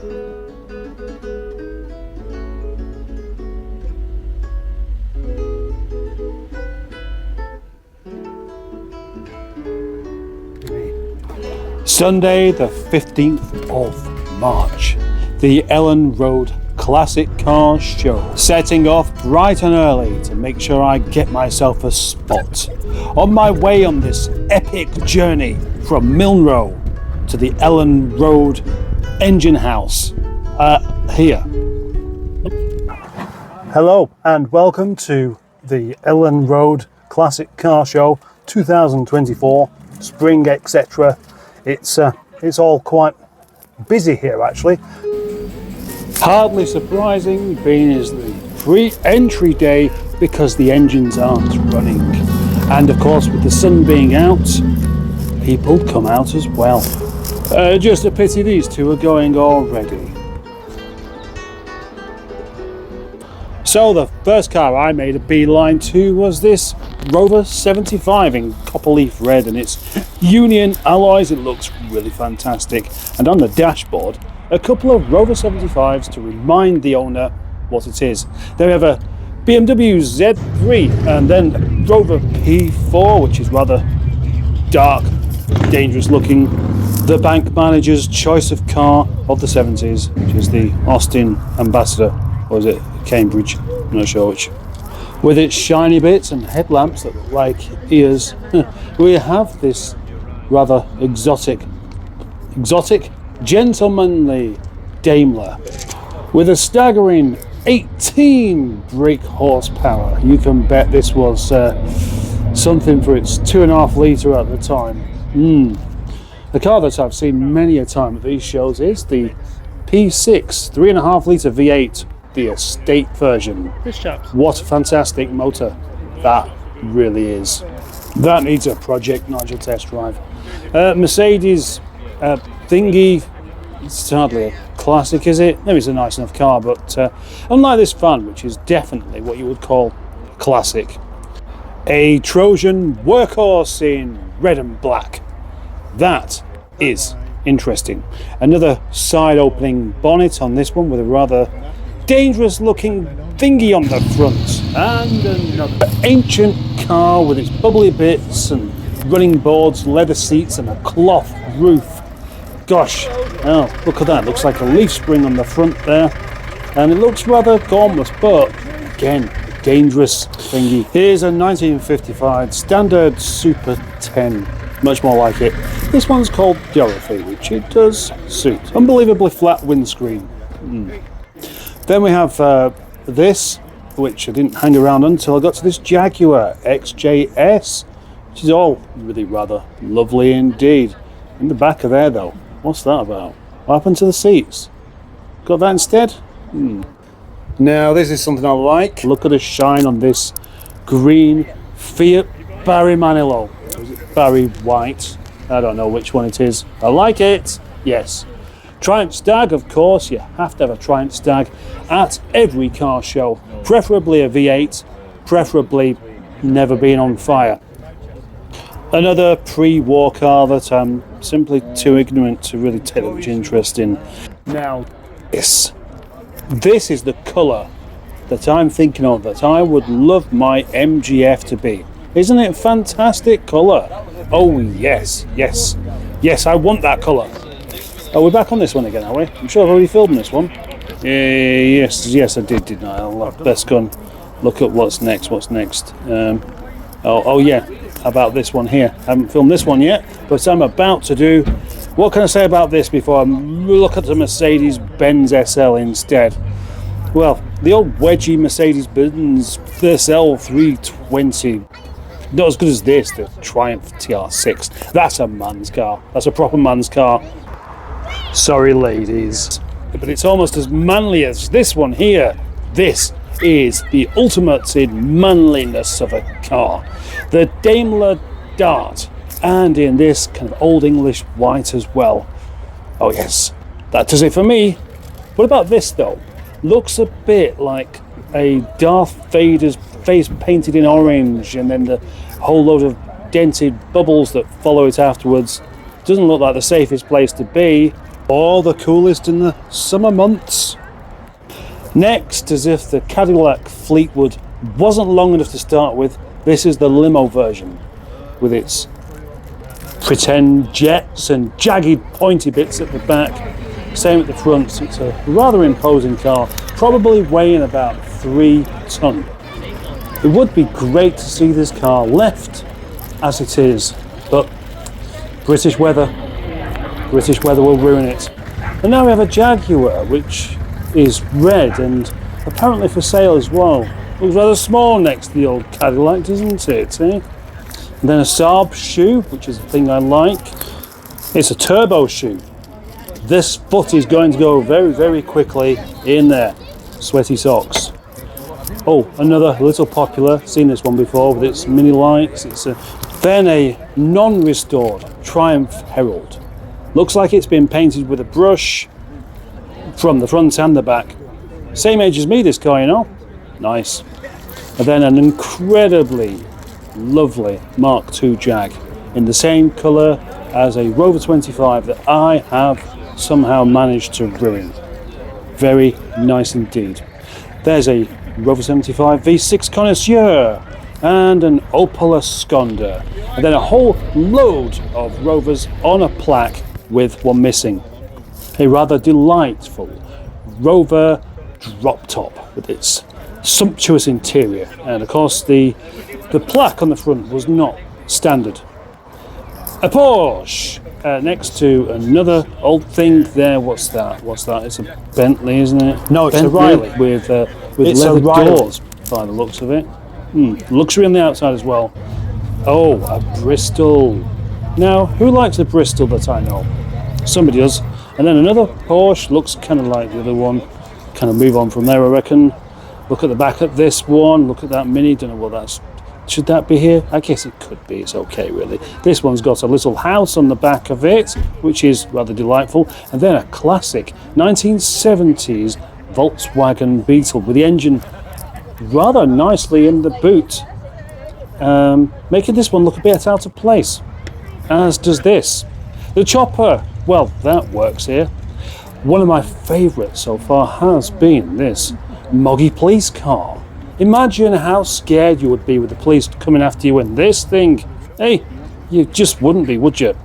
Sunday the 15th of March, the Ellenroad Classic Cars Show. Setting off bright and early to make sure I get myself a spot. On my way on this epic journey from Milnrow to the Ellenroad engine house here. Hello and welcome to the Ellenroad Classic Car Show 2024, spring etc. It's all quite busy here actually. Hardly surprising, being as the pre-entry day because the engines aren't running. And of course with the sun being out, people come out as well. Just a pity these two are going already. So the first car I made a beeline to was this Rover 75 in copper leaf red, and its Union alloys. It looks really fantastic. And on the dashboard, a couple of Rover 75s to remind the owner what it is. Then we have a BMW Z3 and then Rover P4, which is rather dark, dangerous looking. The bank manager's choice of car of the 70s, which is the Austin Ambassador, or is it Cambridge? I'm not sure which. With its shiny bits and headlamps that look like ears, we have this rather exotic, gentlemanly Daimler with a staggering 18 brake horsepower. You can bet this was something for its 2.5 litre at the time. The car that I've seen many a time at these shows is the P6 3.5 litre V8, the estate version. This chap's. What a fantastic motor that really is. That needs a Project Nigel test drive. Mercedes thingy, it's hardly a classic, is it? Maybe it's a nice enough car, but unlike this van, which is definitely what you would call classic, a Trojan workhorse in red and black. That is interesting. Another side opening bonnet on this one with a rather dangerous looking thingy on the front, and another ancient car with its bubbly bits and running boards, leather seats and a cloth roof. Gosh, oh, look at that, looks like a leaf spring on the front there, and it looks rather gormless, but again, dangerous thingy. Here's a 1955 standard Super 10, much more like it. This one's called Dorothy, which it does suit. Unbelievably flat windscreen. Then we have this, which I didn't hang around until I got to this Jaguar XJS, which is all really rather lovely indeed. In the back of there though, what's that about? What happened to the seats? Got that instead? Now this is something I like. Look at the shine on this green Fiat Barry Manilow. Or is it Barry White? I don't know which one it is. I like it, yes. Triumph Stag, of course, you have to have a Triumph Stag at every car show. Preferably a V8, preferably never been on fire. Another pre-war car that I'm simply too ignorant to really take much interest in. Now, this is the colour that I'm thinking of, that I would love my MGF to be. Isn't it fantastic colour? Oh yes, yes, yes, I want that colour. Oh, we're back on this one again, are we? I'm sure I've already filmed this one. Yes, I did, didn't I? Let's go and look at what's next. Oh yeah, how about this one here? I haven't filmed this one yet, but I'm about to do. What can I say about this before I look at the Mercedes-Benz SL instead? Well, the old wedgy Mercedes-Benz SL 320. Not as good as this, the Triumph TR6. That's a man's car. That's a proper man's car. Sorry ladies, but it's almost as manly as this one here. This is the ultimate in manliness of a car. The Daimler Dart, and in this kind of old English white as well. Oh yes, that does it for me. What about this though? Looks a bit like a Darth Vader's face painted in orange, and then the whole load of dented bubbles that follow it afterwards. Doesn't look like the safest place to be, All the coolest in the summer months. Next, as if the Cadillac Fleetwood wasn't long enough to start with, this is the limo version with its pretend jets and jagged pointy bits at the back. Same at the front. It's a rather imposing car, probably weighing about 3 ton. It would be great to see this car left as it is, but British weather will ruin it. And now we have a Jaguar, which is red and apparently for sale as well. Looks rather small next to the old Cadillac, doesn't it? And then a Saab shoe, which is the thing I like. It's a turbo shoe. This foot is going to go very, very quickly in there. Sweaty socks. Oh, another little popular. Seen this one before with its mini lights. Then a non-restored Triumph Herald. Looks like it's been painted with a brush from the front and the back. Same age as me, this car, you know. Nice. And then an incredibly lovely Mark II Jag in the same colour as a Rover 25 that I have somehow managed to ruin. Very nice indeed. There's a Rover 75 V6 Connoisseur and an Opel Asconda, and then a whole load of Rovers on a plaque with one missing. A rather delightful Rover drop top with its sumptuous interior, and of course the plaque on the front was not standard. A Porsche next to another old thing there. What's that? It's a Bentley, isn't it? No, it's Bentley a Riley. with leather doors by the looks of it. Luxury on the outside as well. Oh, a Bristol. Now, who likes a Bristol that I know? Somebody does. And then another Porsche, looks kind of like the other one. Kind of move on from there, I reckon. Look at the back of this one. Look at that Mini. Don't know what that's. Should that be here? I guess it could be. It's okay, really. This one's got a little house on the back of it, which is rather delightful. And then a classic 1970s Volkswagen Beetle with the engine rather nicely in the boot, making this one look a bit out of place, as does this. The chopper, well, that works here. One of my favourites so far has been this Moggy police car. Imagine how scared you would be with the police coming after you in this thing. Hey, you just wouldn't be, would you?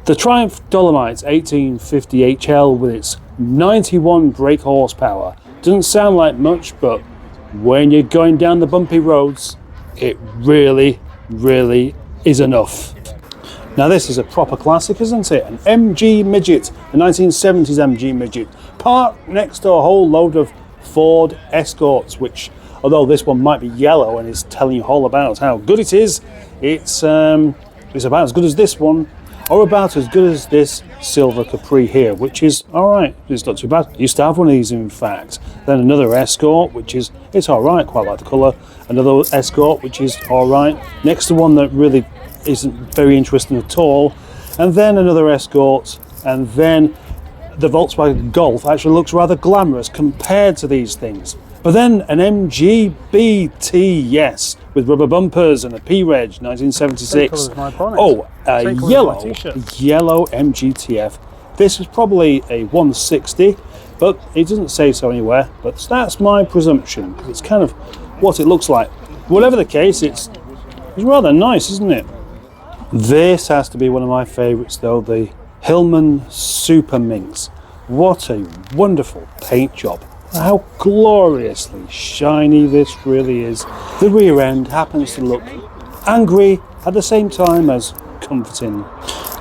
The Triumph Dolomite 1850 HL with its 91 brake horsepower. Doesn't sound like much, but when you're going down the bumpy roads, it really, really is enough. Now this is a proper classic, isn't it? An MG Midget, a 1970s MG Midget, parked next to a whole load of Ford Escorts, which, although this one might be yellow and is telling you all about how good it is, it's about as good as this one, or about as good as this silver Capri here, which is alright. It's not too bad. I used to have one of these, in fact. Then another Escort, which is, it's alright, quite like the colour. Another Escort, which is alright. Next to one that really isn't very interesting at all. And then another Escort, and then the Volkswagen Golf actually looks rather glamorous compared to these things. But then an MG BT, yes, with rubber bumpers and a P-Reg 1976. Oh, a yellow MGTF. This was probably a 160, but it doesn't say so anywhere. But that's my presumption. It's kind of what it looks like. Whatever the case, it's rather nice, isn't it? This has to be one of my favourites, though, the Hillman Super Minx. What a wonderful paint job. How gloriously shiny this really is. The rear end happens to look angry at the same time as comforting.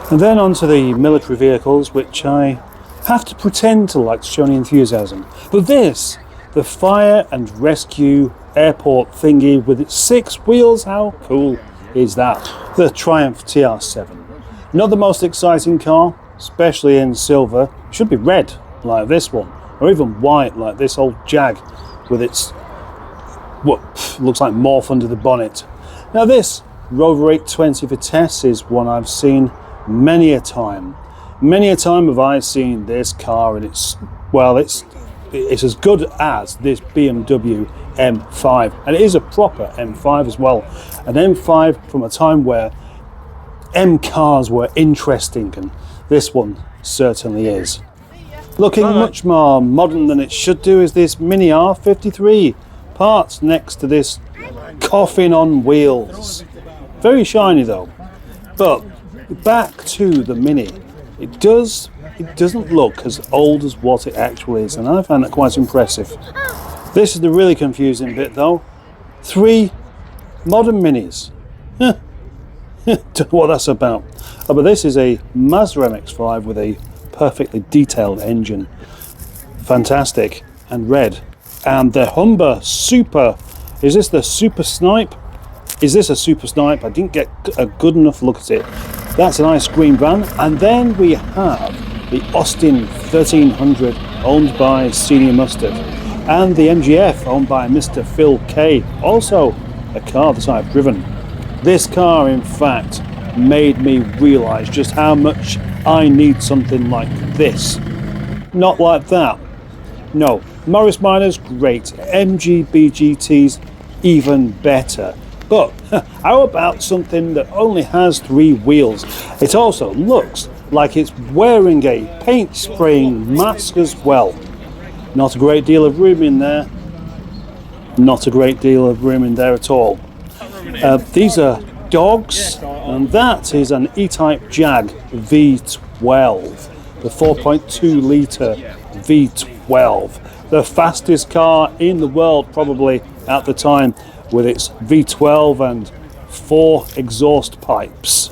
And then onto the military vehicles, which I have to pretend to like to show any enthusiasm. But this, the fire and rescue airport thingy with its 6 wheels, how cool is that? The Triumph TR7. Not the most exciting car, especially in silver. It should be red like this one, or even white like this old Jag with its what looks like morph under the bonnet. Now this Rover 820 Vitesse is one I've seen many a time. Many a time have I seen this car, and it's as good as this BMW M5, and it is a proper M5 as well. An M5 from a time where M cars were interesting, and this one certainly is. Looking much more modern than it should do is this Mini R53, parked next to this coffin on wheels. Very shiny though. But back to the Mini. It doesn't look as old as what it actually is, and I find that quite impressive. This is the really confusing bit though. 3 modern Minis. Don't know what that's about. Oh, but this is a Mazda MX-5 with a perfectly detailed engine. Fantastic. And red. And the Humber Super. Is this the Super Snipe? Is this a Super Snipe? I didn't get a good enough look at it. That's a nice green van. And then we have the Austin 1300 owned by Senior Mustard. And the MGF owned by Mr. Phil K. Also a car that I've driven. This car, in fact, made me realise just how much I need something like this. Not like that. No, Morris Minor's great. MGB GT's even better. But how about something that only has 3 wheels? It also looks like it's wearing a paint spraying mask as well. Not a great deal of room in there. Not a great deal of room in there at all. These are dogs, and that is an E-Type Jag V12, the 4.2 litre V12, the fastest car in the world probably at the time, with its V12 and 4 exhaust pipes.